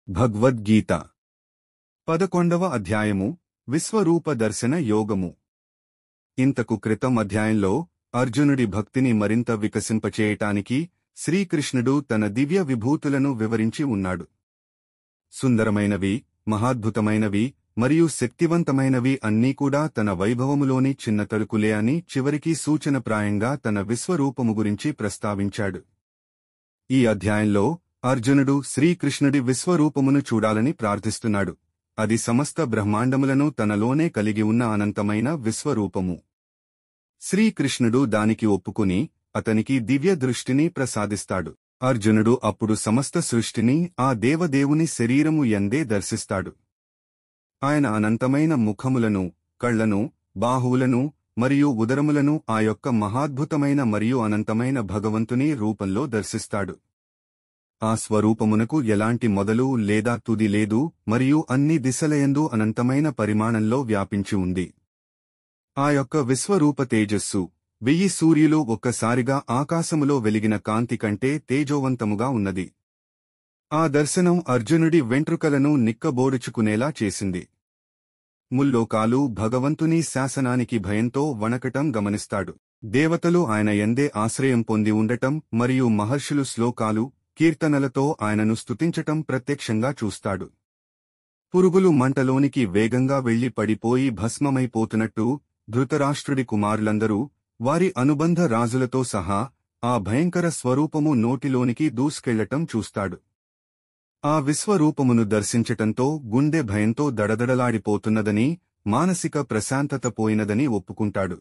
భగవద్గీత 11వ అధ్యాయము విశ్వరూప దర్శన యోగము. ఇంతకు క్రితం అధ్యాయంలో అర్జునుడి భక్తిని మరింత వికసింపచేయటానికి శ్రీకృష్ణుడు తన దివ్య విభూతులను వివరించి ఉన్నాడు. సుందరమైనవి, మహాద్భుతమైనవి మరియు శక్తివంతమైనవి అన్నీ కూడా తన వైభవములోని చిన్న తలుకులే అని చివరికి సూచనప్రాయంగా తన విశ్వరూపము గురించి ప్రస్తావించాడు. ఈ అధ్యాయంలో అర్జునుడు శ్రీకృష్ణుడి విశ్వరూపమును చూడాలని ప్రార్థిస్తున్నాడు. అది సమస్త బ్రహ్మాండములను తనలోనే కలిగి ఉన్న అనంతమైన విశ్వరూపము. శ్రీకృష్ణుడు దానికి ఒప్పుకుని అతనికి దివ్య దృష్టిని ప్రసాదిస్తాడు. అర్జునుడు అప్పుడు సమస్త సృష్టిని ఆ దేవదేవుని శరీరము యందే దర్శిస్తాడు. ఆయన అనంతమైన ముఖములను, కళ్లను, బాహువులను మరియు ఉదరములను ఆ యొక్క మహాద్భుతమైన మరియు అనంతమైన భగవంతుని రూపంలో దర్శిస్తాడు. ఆ స్వరూపమునకు ఎలాంటి మొదలు లేదా తుది లేదు మరియు అన్ని దిశలయందు అనంతమైన పరిమాణంలో వ్యాపించి ఉంది. ఆ యొక్క విశ్వరూప తేజస్సు 1000 సూర్యులు ఒక్కసారిగా ఆకాశములో వెలిగిన కాంతి కంటే తేజోవంతముగా ఉన్నది. ఆ దర్శనం అర్జునుడి వెంట్రుకలను నిక్కబోడుచుకునేలా చేసింది. ముల్లోకాలు భగవంతుని శాసనానికి భయంతో వణకటం గమనిస్తాడు. దేవతలు ఆయన యందే ఆశ్రయం పొంది ఉండటం మరియు మహర్షులు శ్లోకాలు, కీర్తనలతో ఆయనను స్తుతించటం ప్రత్యక్షంగా చూస్తాడు. పురుగులు మంటలోనికి వేగంగా వెళ్లి పడిపోయి భస్మమైపోతున్నట్టు ధృతరాష్ట్రుడి కుమారులందరూ వారి అనుబంధ రాజులతో సహా ఆ భయంకర స్వరూపము నోటిలోనికి దూసుకెళ్లటం చూస్తాడు. ఆ విశ్వరూపమును దర్శించటంతో గుండె భయంతో దడదడలాడిపోతున్నదని, మానసిక ప్రశాంతత పోయినదని ఒప్పుకుంటాడు.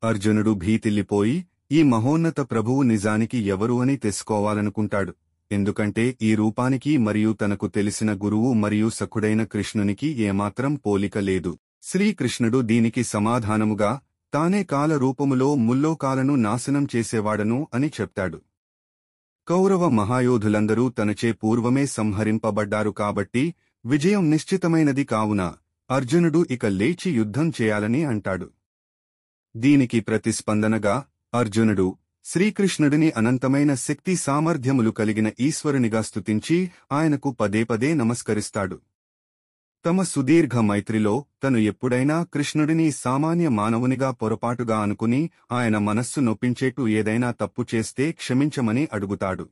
అర్జునుడు భీతిల్లిపోయి ఈ మహోన్నత ప్రభువు నిజానికి ఎవరు అని తెలుసుకోవాలనుకుంటాడు. ఎందుకంటే ఈ రూపానికి మరియు తనకు తెలిసిన గురువు మరియు సఖుడైన కృష్ణునికి ఏమాత్రం పోలిక లేదు. శ్రీకృష్ణుడు దీనికి సమాధానముగా తానే కాల రూపములో ముల్లోకాలను నాశనం చేసేవాడను అని చెప్తాడు. కౌరవ మహాయోధులందరూ తనచే పూర్వమే సంహరింపబడ్డారు కాబట్టి విజయం నిశ్చితమైనది కావున అర్జునుడు ఇక లేచి యుద్ధం చేయాలని అంటాడు. దీనికి ప్రతిస్పందనగా అర్జునుడు శ్రీకృష్ణుడిని అనంతమైన శక్తి సామర్థ్యములు కలిగిన ఈశ్వరునిగా స్తుతించి ఆయనకు పదే పదే నమస్కరిస్తాడు. తమ సుదీర్ఘ మైత్రిలో తను ఎప్పుడైనా కృష్ణుడిని సామాన్య మానవునిగా పొరపాటుగా అనుకుని ఆయన మనస్సు నొప్పించేట్టు ఏదైనా తప్పు చేస్తే క్షమించమని అడుగుతాడు.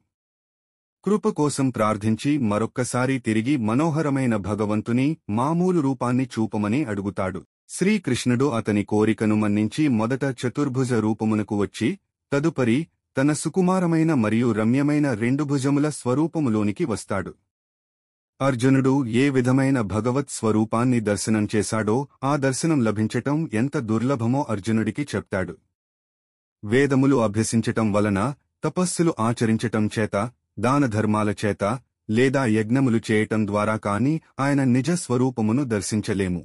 కృప కోసం ప్రార్థించి మరొక్కసారి తిరిగి మనోహరమైన భగవంతుని మామూలు రూపాన్ని చూపమని అడుగుతాడు. శ్రీకృష్ణుడు అతని కోరికను మన్నించి మొదట చతుర్భుజ రూపమునకు వచ్చి తదుపరి తన సుకుమారమైన మరియు రమ్యమైన 2 భుజముల స్వరూపములోనికి వస్తాడు. అర్జునుడు ఏ విధమైన భగవత్ స్వరూపాన్ని దర్శనం చేశాడో ఆ దర్శనం లభించటం ఎంత దుర్లభమో అర్జునుడికి చెప్తాడు. వేదములు అభ్యసించటం వలన, తపస్సులు ఆచరించటం చేత, దానధర్మాల చేత లేదా యజ్ఞములు చేయటం ద్వారా కాని ఆయన నిజ స్వరూపమును దర్శించలేము.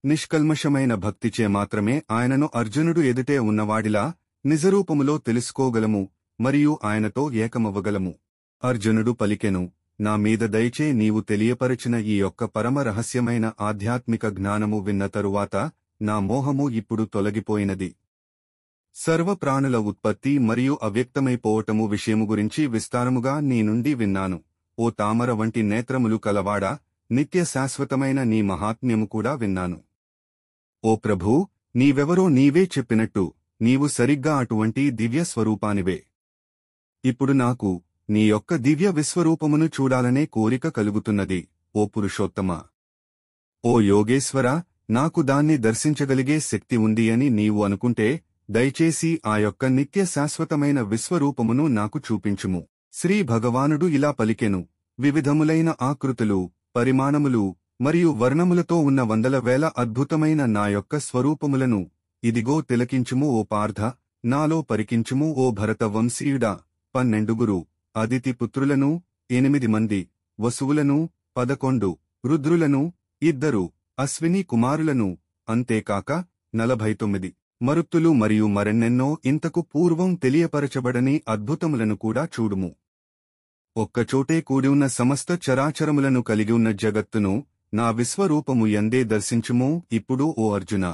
నిష్కల్మషమైన భక్తిచే మాత్రమే ఆయనను అర్జునుడు ఎదుటే ఉన్నవాడిలా నిజరూపములో తెలుసుకోగలము మరియు ఆయనతో ఏకమవ్వగలము. అర్జునుడు పలికెను, నా మీద దయచే నీవు తెలియపరచిన ఈ యొక్క పరమ రహస్యమైన ఆధ్యాత్మిక జ్ఞానము విన్న తరువాత నా మోహము ఇప్పుడు తొలగిపోయినది. సర్వప్రాణుల ఉత్పత్తి మరియు అవ్యక్తమైపోవటము విషయము గురించి విస్తారముగా నీ నుండి విన్నాను. ఓ తామర వంటి నేత్రములు కలవాడా, నిత్య శాశ్వతమైన నీ మహాత్మ్యము కూడా విన్నాను. ఓ ప్రభూ, నీవెవరో నీవే చెప్పినట్టు నీవు సరిగ్గా అటువంటి దివ్య స్వరూపానివే. ఇప్పుడు నాకు నీ యొక్క దివ్య విశ్వరూపమును చూడాలనే కోరిక కలుగుతున్నది. ఓ పురుషోత్తమా! ఓ యోగేశ్వరా, నాకు దాన్ని దర్శించగలిగే శక్తి ఉంది అని నీవు అనుకుంటే దయచేసి ఆ యొక్క నిత్య శాశ్వతమైన విశ్వరూపమును నాకు చూపించుము. శ్రీ భగవానుడు ఇలా పలికెను, వివిధములైన ఆకృతులు, పరిమాణములు మరియు వర్ణములతో ఉన్న వందల వేల అద్భుతమైన నా యొక్క స్వరూపములను ఇదిగో తిలకించుము ఓ పార్థ, నాలో పరికించుము ఓ భరతవంశీయుడా. 12 అదితి పుత్రులను, 8 మంది వసువులను, 11 రుద్రులను, 2 అశ్విని కుమారులను, అంతేకాక 49 మరుత్తులు మరియు మరెన్నెన్నో ఇంతకు పూర్వం తెలియపరచబడని అద్భుతములను కూడా చూడుము. ఒక్కచోటే కూడివున్న సమస్త చరాచరములను కలిగి ఉన్న జగత్తును నా విశ్వరూపము యందే దర్శించుము ఇప్పుడు ఓ అర్జునా.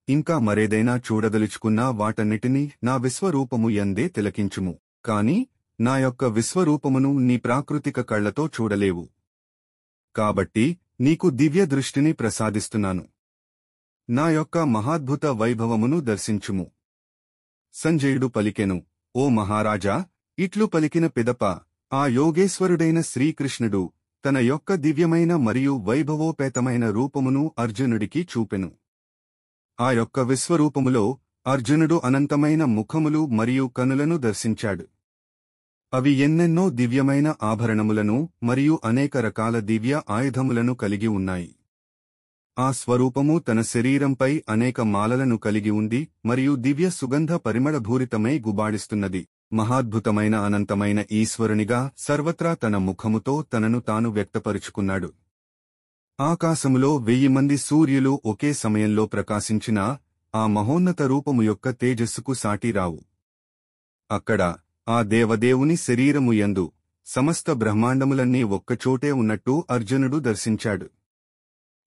ఇంకా మరేదైనా చూడదలుచుకున్నా వాటన్నిటినీ నా విశ్వరూపము యందే తిలకించుము. కాని నా యొక్క విశ్వరూపమును నీ ప్రాకృతిక కళ్లతో చూడలేవు. కాబట్టి నీకు దివ్య దృష్టిని ప్రసాదిస్తున్నాను. నా యొక్క మహాద్భుత వైభవమును దర్శించుము. సంజయుడు పలికెను, ఓ మహారాజా, ఇట్లు పలికిన పిదప ఆ యోగేశ్వరుడైన శ్రీకృష్ణుడు తన యొక్క దివ్యమైన మరియు వైభవోపేతమైన రూపమును అర్జునుడికి చూపెను. ఆ యొక్క విశ్వరూపములో అర్జునుడు అనంతమైన ముఖములు మరియు కనులను దర్శించాడు. అవి ఎన్నెన్నో దివ్యమైన ఆభరణములను మరియు అనేక రకాల దివ్య ఆయుధములను కలిగి ఉన్నాయి. ఆ స్వరూపము తన శరీరంపై అనేక మాలలను కలిగి ఉంది మరియు దివ్య సుగంధ పరిమళభూరితమై గుబాడిస్తున్నది. మహాద్భుతమైన అనంతమైన ఈశ్వరునిగా సర్వత్రా తన ముఖముతో తనను తాను వ్యక్తపరుచుకున్నాడు. ఆకాశములో 1000 మంది సూర్యులు ఒకే సమయంలో ప్రకాశించినా ఆ మహోన్నత రూపము యొక్క తేజస్సుకు సాటి రావు. అక్కడ ఆ దేవదేవుని శరీరము యందు సమస్త బ్రహ్మాండములన్నీ ఒక్కచోటే ఉన్నట్టు అర్జునుడు దర్శించాడు.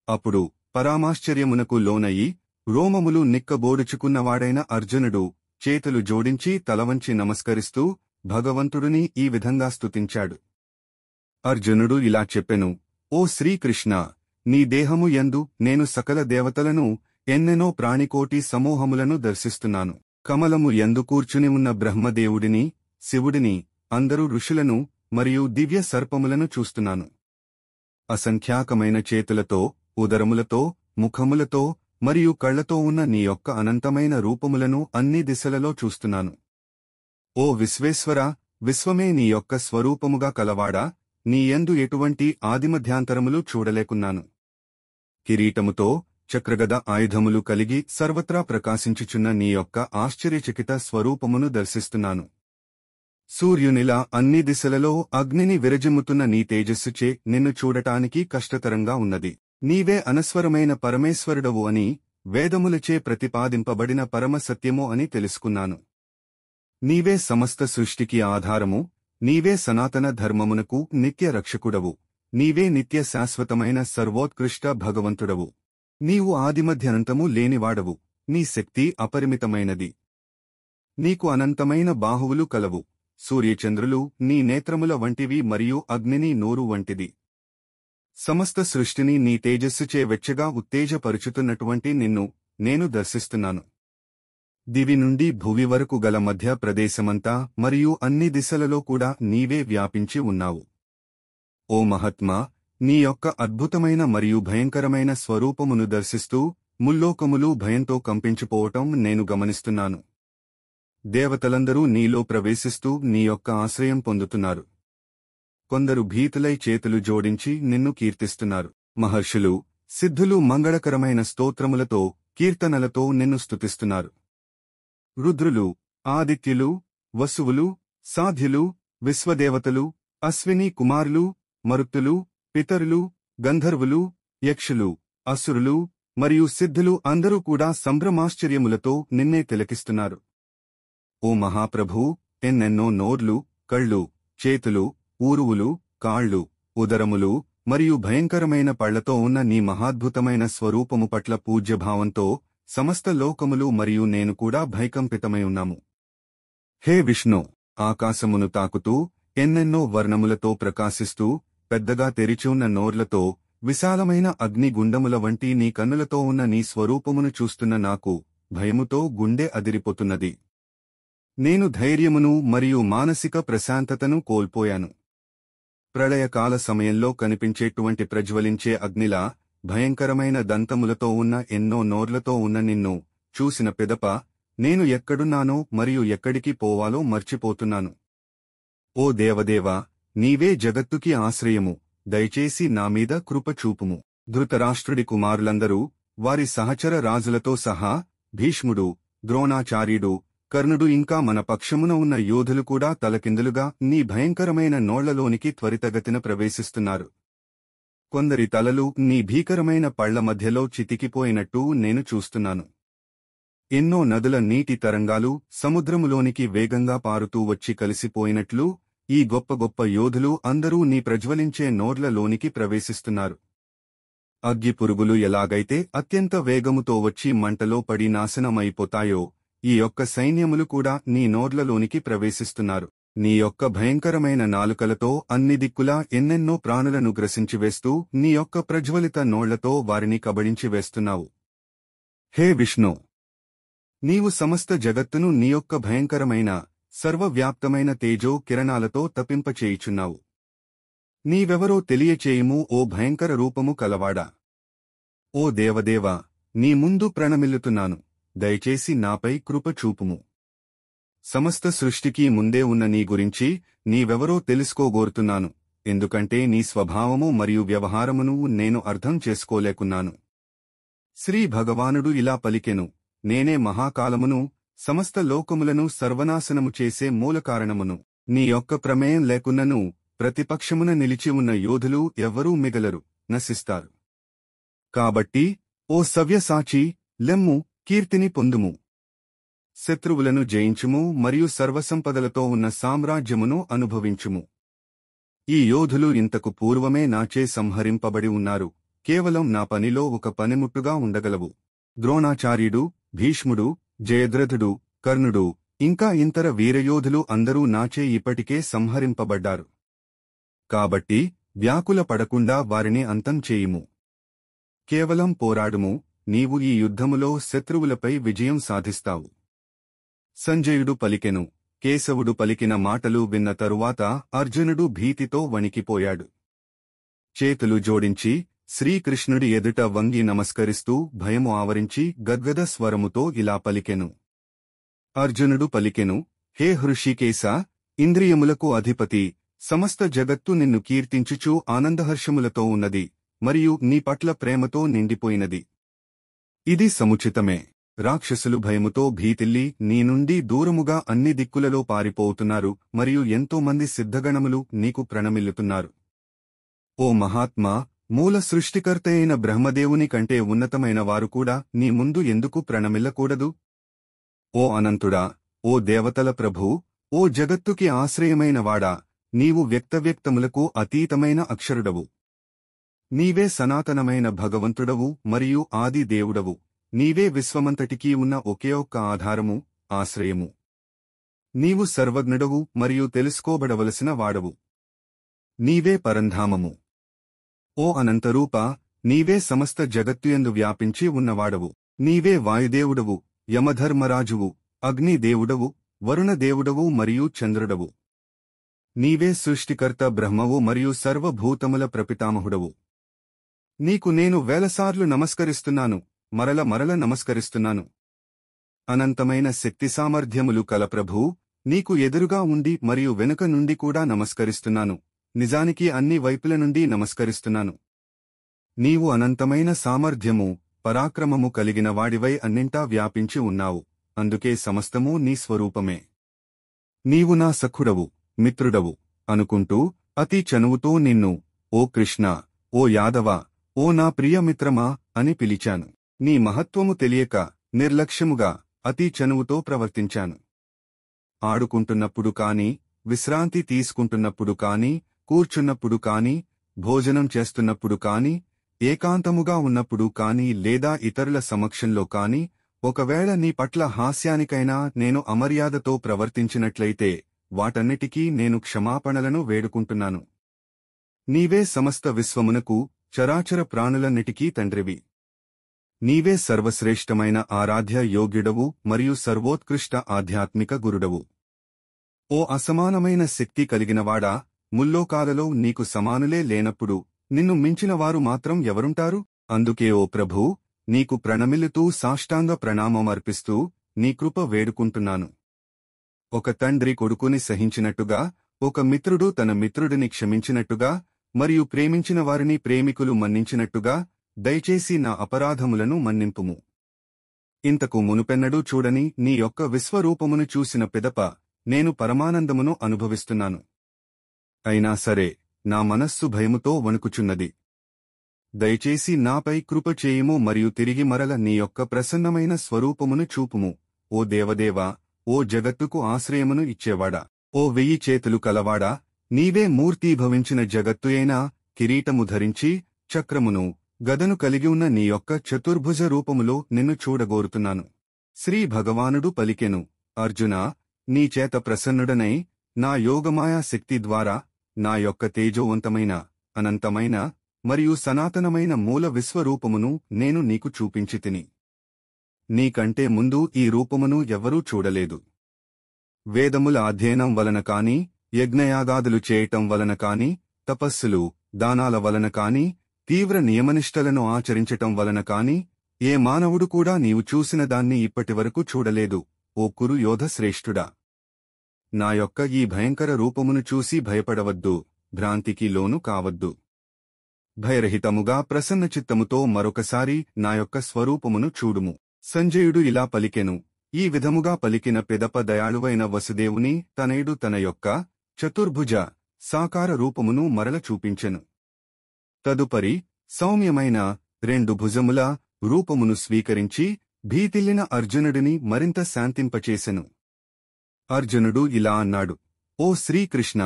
అప్పుడు పరామాశ్చర్యమునకు లోనయి రోమములు నిక్కబోడుచుకున్నవాడైన అర్జునుడు చేతులు జోడించి తలవంచి నమస్కరిస్తూ భగవంతుడిని ఈ విధంగా స్తుతించాడు. అర్జునుడు ఇలా చెప్పెను, ఓ శ్రీకృష్ణ, నీ దేహము యందు నేను సకల దేవతలను ఎన్నెన్నో ప్రాణికోటి సమూహములను దర్శిస్తున్నాను. కమలము యందు కూర్చుని ఉన్న బ్రహ్మదేవుడిని, శివుడిని, అందరు ఋషులను మరియు దివ్య సర్పములను చూస్తున్నాను. అసంఖ్యాకమైన చేతులతో, ఉదరములతో, ముఖములతో మరియు కళ్లతో ఉన్న నీ యొక్క అనంతమైన రూపములను అన్ని దిశలలో చూస్తున్నాను. ఓ విశ్వేశ్వరా, విశ్వమే నీ యొక్క స్వరూపముగా కలవాడా, నీ యందు ఎటువంటి ఆదిమధ్యాంతరములు చూడలేకున్నాను. కిరీటముతో చక్రగద ఆయుధములు కలిగి సర్వత్రా ప్రకాశించుచున్న నీ యొక్క ఆశ్చర్యచకిత స్వరూపమును దర్శిస్తున్నాను. సూర్యునిలా అన్ని దిశలలో అగ్నిని విరజిమ్ముతున్న నీ తేజస్సుచే నిన్ను చూడటానికి కష్టతరంగా ఉన్నది. నీవే అనస్వరమైన పరమేశ్వరుడవు అని, వేదములచే ప్రతిపాదింపబడిన పరమసత్యము అని తెలుసుకున్నాను. నీవే సమస్త సృష్టికి ఆధారము, నీవే సనాతన ధర్మమునకు నిత్య రక్షకుడవు, నీవే నిత్య శాశ్వతమైన సర్వోత్కృష్ట భగవంతుడవు. నీవు ఆదిమధ్యనంతము లేనివాడవు, నీ శక్తి అపరిమితమైనది. నీకు అనంతమైన బాహువులు కలవు, సూర్యచంద్రులు నీ నేత్రముల వంటివి మరియు అగ్నిని నోరు వంటిది. సమస్త సృష్టిని నీ తేజస్సుచే వెచ్చగా ఉత్తేజపరుచుతున్నటువంటి నిన్ను నేను దర్శిస్తున్నాను. దివి నుండి భువి వరకు గల మధ్య ప్రదేశమంతా మరియు అన్ని దిశలలో కూడా నీవే వ్యాపించి ఉన్నావు. ఓ మహాత్మా, నీ యొక్క అద్భుతమైన మరియు భయంకరమైన స్వరూపమును దర్శిస్తూ ముల్లోకములు భయంతో కంపించిపోవటం నేను గమనిస్తున్నాను. దేవతలందరూ నీలో ప్రవేశిస్తూ నీ యొక్క ఆశ్రయం పొందుతున్నారు. కొందరు భీతులై చేతులు జోడించి నిన్ను కీర్తిస్తున్నారు. మహర్షులు, సిద్ధులు మంగళకరమైన స్తోత్రములతో, కీర్తనలతో నిన్ను స్తుతిస్తున్నారు. రుద్రులు, ఆదిత్యులు, వసువులు, సాధ్యులు, విశ్వదేవతలు, అశ్విని కుమారులు, మరుత్తులు, పితరులు, గంధర్వులు, యక్షులు, అసురులు మరియు సిద్ధులు అందరూ కూడా సంభ్రమాశ్చర్యములతో నిన్నే తిలకిస్తున్నారు. ఓ మహాప్రభూ, ఎన్నెన్నో నోర్లు, కళ్ళు, చేతులు, ఊరువులు, కాళ్ళు, ఉదరములు మరియు భయంకరమైన పళ్లతో ఉన్న నీ మహాద్భుతమైన స్వరూపము పట్ల పూజ్యభావంతో సమస్త లోకములు మరియు నేను కూడా భయకంపితమై ఉన్నాము. హే విష్ణు, ఆకాశమును తాకుతూ ఎన్నెన్నో వర్ణములతో ప్రకాశిస్తూ పెద్దగా తెరిచివున్న నోర్లతో విశాలమైన అగ్నిగుండముల వంటి నీ కన్నులతో ఉన్న నీ స్వరూపమును చూస్తున్న నాకు భయముతో గుండె అదిరిపోతున్నది. నేను ధైర్యమును మరియు మానసిక ప్రశాంతతను కోల్పోయాను. ప్రళయకాల సమయంలో కనిపించేటువంటి ప్రజ్వలించే అగ్నిలా భయంకరమైన దంతములతో ఉన్న ఎన్నో నోర్లతో ఉన్న నిన్ను చూసిన పిదప నేను ఎక్కడున్నానో మరియు ఎక్కడికి పోవాలో మర్చిపోతున్నాను. ఓ దేవదేవా, నీవే జగత్తుకి ఆశ్రయము, దయచేసి నామీద కృప చూపుము. ధృతరాష్ట్రుడి కుమారులందరూ వారి సహచర రాజులతో సహా భీష్ముడు, ద్రోణాచార్యుడు, కర్ణుడు ఇంకా మన పక్షమున ఉన్న యోధులు కూడా తలకిందులుగా నీ భయంకరమైన నోళ్లలోనికి త్వరితగతిన ప్రవేశిస్తున్నారు. కొందరి తలలు నీ భీకరమైన పళ్ల మధ్యలో చితికిపోయినట్టు నేను చూస్తున్నాను. ఎన్నో నదుల నీటి తరంగాలు సముద్రములోనికి వేగంగా పారుతూ వచ్చి కలిసిపోయినట్లు ఈ గొప్ప గొప్ప యోధులు అందరూ నీ ప్రజ్వలించే నోర్లలోనికి ప్రవేశిస్తున్నారు. అగ్గిపురుగులు ఎలాగైతే అత్యంత వేగముతో వచ్చి మంటలో పడి నాశనమైపోతాయో ఈ యొక్క సైన్యములు కూడా నీ నోర్లలోనికి ప్రవేశిస్తున్నారు. నీ యొక్క భయంకరమైన నాలుకలతో అన్ని దిక్కులా ఎన్నెన్నో ప్రాణులను గ్రసించివేస్తూ నీ యొక్క ప్రజ్వలిత నోళ్లతో వారిని కబళించివేస్తున్నావు. హే విష్ణు, నీవు సమస్త జగత్తును నీ యొక్క భయంకరమైన సర్వవ్యాప్తమైన తేజో కిరణాలతో తపింపచేయుచున్నావు. నీవెవరో తెలియచేయుము ఓ భయంకర రూపము కలవాడా. ఓ దేవదేవా, నీ ముందు ప్రణమిల్లుతున్నాను, దయచేసి నాపై కృప చూపుము. సమస్త సృష్టికి ముందే ఉన్న నీ గురించి నీవెవరో తెలుసుకోగోరుతున్నాను, ఎందుకంటే నీ స్వభావము మరియు వ్యవహారమును నేను అర్థం చేసుకోలేకున్నాను. శ్రీ భగవానుడు ఇలా పలికెను, నేనే మహాకాలమును, సమస్త లోకములను సర్వనాశనము చేసే మూలకారణమును. నీ యొక్క ప్రమేయం లేకున్నను ప్రతిపక్షమున నిలిచి ఉన్న యోధులు ఎవ్వరూ మిగలరు, నశిస్తారు. కాబట్టి ఓ సవ్యసాచి, లెమ్ము, కీర్తిని పొందుము. శత్రువులను జయించుము మరియు సర్వసంపదలతో ఉన్న సామ్రాజ్యమును అనుభవించుము. ఈ యోధులు ఇంతకు పూర్వమే నాచే సంహరింపబడి ఉన్నారు, కేవలం నా పనిలో ఒక పనిముట్టుగా ఉండగలవు. ద్రోణాచార్యుడు, భీష్ముడు, జయద్రథుడు, కర్ణుడు, ఇంకా ఇతర వీరయోధులు అందరూ నాచే ఇప్పటికే సంహరింపబడ్డారు. కాబట్టి వ్యాకుల పడకుండా వారిని అంతం చేయుము. కేవలం పోరాడుము, నీవు ఈ యుద్ధములో శత్రువులపై విజయం సాధిస్తావు. సంజయుడు పలికెను. కేశవుడు పలికిన మాటలు విన్న తరువాత అర్జునుడు భీతితో వణికిపోయాడు. చేతులు జోడించి శ్రీకృష్ణుడి ఎదుట వంగి నమస్కరిస్తూ భయము ఆవరించి గద్గద స్వరముతో ఇలా పలికెను. అర్జునుడు పలికెను, హే హృషికేశ, ఇంద్రియములకు అధిపతి, సమస్త జగత్తు నిన్ను కీర్తించుచూ ఆనందహర్షములతో ఉన్నది, మరియు నీ పట్ల ప్రేమతో నిండిపోయినది. ఇది సముచితమే. రాక్షసులు భయముతో భీతిల్లి నీ నుండి దూరముగా అన్ని దిక్కులలో పారిపోతున్నారు, మరియు ఎంతోమంది సిద్ధగణములు నీకు ప్రణమిల్లుతున్నారు. ఓ మహాత్మా, మూల సృష్టికర్తయైన బ్రహ్మదేవుని కంటే ఉన్నతమైన వారు కూడా నీ ముందు ఎందుకు ప్రణమిల్లకూడదు? ఓ అనంతుడా, ఓ దేవతల ప్రభూ, ఓ జగత్తుకి ఆశ్రయమైనవాడా, నీవు వ్యక్తవ్యక్తములకు అతీతమైన అక్షరుడవు. నీవే సనాతనమైన భగవంతుడవు మరియు ఆది దేవుడవు. నీవే విశ్వమంతటికీ ఉన్న ఒకే ఒక్క ఆధారము, ఆశ్రయము. నీవు సర్వజ్ఞుడవు మరియు తెలుసుకోబడవలసిన వాడవు. నీవే పరంధామము. ఓ అనంతరూప, నీవే సమస్త జగత్తుయందు వ్యాపించి ఉన్నవాడవు. నీవే వాయుదేవుడవు, యమధర్మరాజువు, అగ్నిదేవుడవు, వరుణదేవుడవు మరియు చంద్రుడవు. నీవే సృష్టికర్త బ్రహ్మవు మరియు సర్వభూతముల ప్రపితామహుడవు. నీకు నేను వేలసార్లు నమస్కరిస్తున్నాను, మరల నమస్కరిస్తున్నాను. అనంతమైన శక్తి సామర్థ్యములు కల ప్రభూ, నీకు ఎదురుగా ఉండి మరియు వెనుక నుండి కూడా నమస్కరిస్తున్నాను, నిజానికి అన్ని వైపుల నుండి నమస్కరిస్తున్నాను. నీవు అనంతమైన సామర్థ్యము, పరాక్రమము కలిగిన వాడివై అన్నింటా వ్యాపించి ఉన్నావు, అందుకే సమస్తమూ నీ స్వరూపమే. నీవు నా సఖుడవు, మిత్రుడవు అనుకుంటూ అతి చనువుతో నిన్ను ఓ కృష్ణ, ఓ యాదవ, ఓ నా ప్రియమిత్రమా అని పిలిచాను. నీ మహత్వము తెలియక నిర్లక్ష్యముగా అతి చనువుతో ప్రవర్తించాను. ఆడుకుంటున్నప్పుడు కాని, విశ్రాంతి తీసుకుంటున్నప్పుడు కాని, కూర్చున్నప్పుడు కాని, భోజనం చేస్తున్నప్పుడు కాని, ఏకాంతముగా ఉన్నప్పుడు కాని లేదా ఇతరుల సమక్షంలో కాని, ఒకవేళ నీ పట్ల హాస్యానికైనా నేను అమర్యాదతో ప్రవర్తించినట్లయితే వాటన్నిటికీ నేను క్షమాపణలను వేడుకుంటున్నాను. నీవే సమస్త విశ్వమునకు, చరాచర ప్రాణులన్నిటికీ తండ్రివి. నీవే సర్వశ్రేష్టమైన ఆరాధ్య యోగ్యుడవు మరియు సర్వోత్కృష్ట ఆధ్యాత్మిక గురుడవు. ఓ అసమానమైన శక్తి కలిగినవాడా, ముల్లోకాలలో నీకు సమానులే లేనప్పుడు నిన్ను మించినవారు మాత్రం ఎవరుంటారు? అందుకే ఓ ప్రభూ, నీకు ప్రణమిల్లుతూ సాష్టాంగ ప్రణామమర్పిస్తూ నీ కృప వేడుకుంటున్నాను. ఒక తండ్రి కొడుకుని సహించినట్టుగా, ఒక మిత్రుడు తన మిత్రుడిని క్షమించినట్టుగా, మరియు ప్రేమించిన వారిని ప్రేమికులు మన్నించినట్టుగా దయచేసి నా అపరాధములను మన్నింపుము. ఇంతకు మునుపెన్నడూ చూడని నీ యొక్క విశ్వరూపమును చూసిన పిదప నేను పరమానందమును అనుభవిస్తున్నాను. అయినా సరే నా మనస్సు భయముతో వణుకుచున్నది. దయచేసి నాపై కృప చేయుము మరియు తిరిగి మరల నీ యొక్క ప్రసన్నమైన స్వరూపమును చూపుము. ఓ దేవదేవా, ఓ జగత్తుకు ఆశ్రయమును ఇచ్చేవాడా, ఓ 1000 చేతులు కలవాడా, నీవే మూర్తీభవించిన జగత్తు అయినా కిరీటము ధరించి చక్రమును, గదను కలిగి ఉన్న నీ యొక్క చతుర్భుజ రూపములో నిన్ను చూడగోరుతున్నాను. శ్రీ భగవానుడు పలికెను, అర్జునా, నీ చేత ప్రసన్నుడనై నా యోగమాయా శక్తి ద్వారా నా యొక్క తేజోవంతమైన అనంతమైన మరియు సనాతనమైన మూల విశ్వరూపమును నేను నీకు చూపించితిని. నీకంటే ముందు ఈ రూపమును ఎవ్వరూ చూడలేదు. వేదముల అధ్యయనం వలన కాని, యజ్ఞయాగాదులు చేయటం వలన కాని, తపస్సులు, దానాల వలన కాని, తీవ్ర నియమనిష్టలను ఆచరించటం వలన కాని ఏ మానవుడు కూడా నీవు చూసిన దాన్ని ఇప్పటివరకు చూడలేదు, ఓ కురు యోధ శ్రేష్ఠుడా. నా యొక్క ఈ భయంకర రూపమును చూసి భయపడవద్దు, భ్రాంతికి లోను కావద్దు. భయరహితముగా ప్రసన్నచిత్తముతో మరొకసారి నా యొక్క స్వరూపమును చూడుము. సంజయుడు ఇలా పలికెను. ఈ విధముగా పలికిన పిదప దయాళువైన వసుదేవుని తనయుడు తన యొక్క చతుర్భుజ సాకార రూపమును మరల చూపించెను. తదుపరి సౌమ్యమైన 2 భుజముల రూపమును స్వీకరించి భీతిల్లిన అర్జునుడిని మరింత శాంతింపచేసెను. అర్జునుడు ఇలా అన్నాడు, ఓ శ్రీకృష్ణ,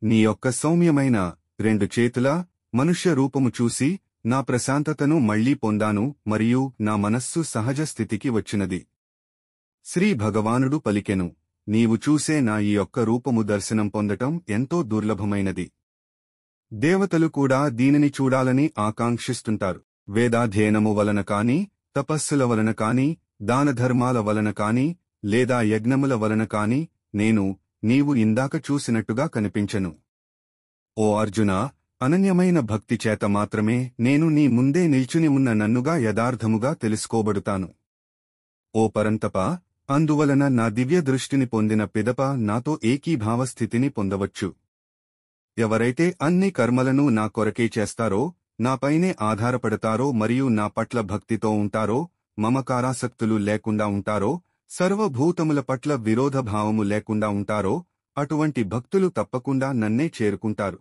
నీ యొక్క సౌమ్యమైన 2 చేతుల మనుష్య రూపము చూసి నా ప్రశాంతతను మళ్లీ పొందాను మరియు నా మనస్సు సహజ స్థితికి వచ్చినది. శ్రీ భగవానుడు పలికెను, నీవు చూసే నా ఈ యొక్క రూపము దర్శనం పొందటం ఎంతో దుర్లభమైనది. దేవతలు కూడా దీనిని చూడాలని ఆకాంక్షిస్తుంటారు. వేదాధ్యయనము వలన కాని, తపస్సుల వలన కాని, దానధర్మాల వలన కాని, లేదా యజ్ఞముల వలన కాని నీవు ఇందాక చూసినట్టుగా కనిపించెను. ఓ అర్జునా, అనన్యమైన భక్తి చేత మాత్రమే నేను నీ ముందే నిల్చుని ఉన్న నన్నుగా యథార్థముగా తెలుసుకోబడుతాను. ఓ పరంతప, అందువలన నా దివ్య దృష్టిని పొందిన పిదప నాతో ఏకీభావస్థితిని పొందవచ్చు. ఎవరైతే అన్ని కర్మలను నా కొరకే చేస్తారో, నాపైనే ఆధారపడతారో మరియు నా పట్ల భక్తితో ఉంటారో, మమకారాసక్తులు లేకుండా ఉంటారో, సర్వభూతముల పట్ల విరోధభావము లేకుండా ఉంటారో, అటువంటి భక్తులు తప్పకుండా నన్నే చేరుకుంటారు.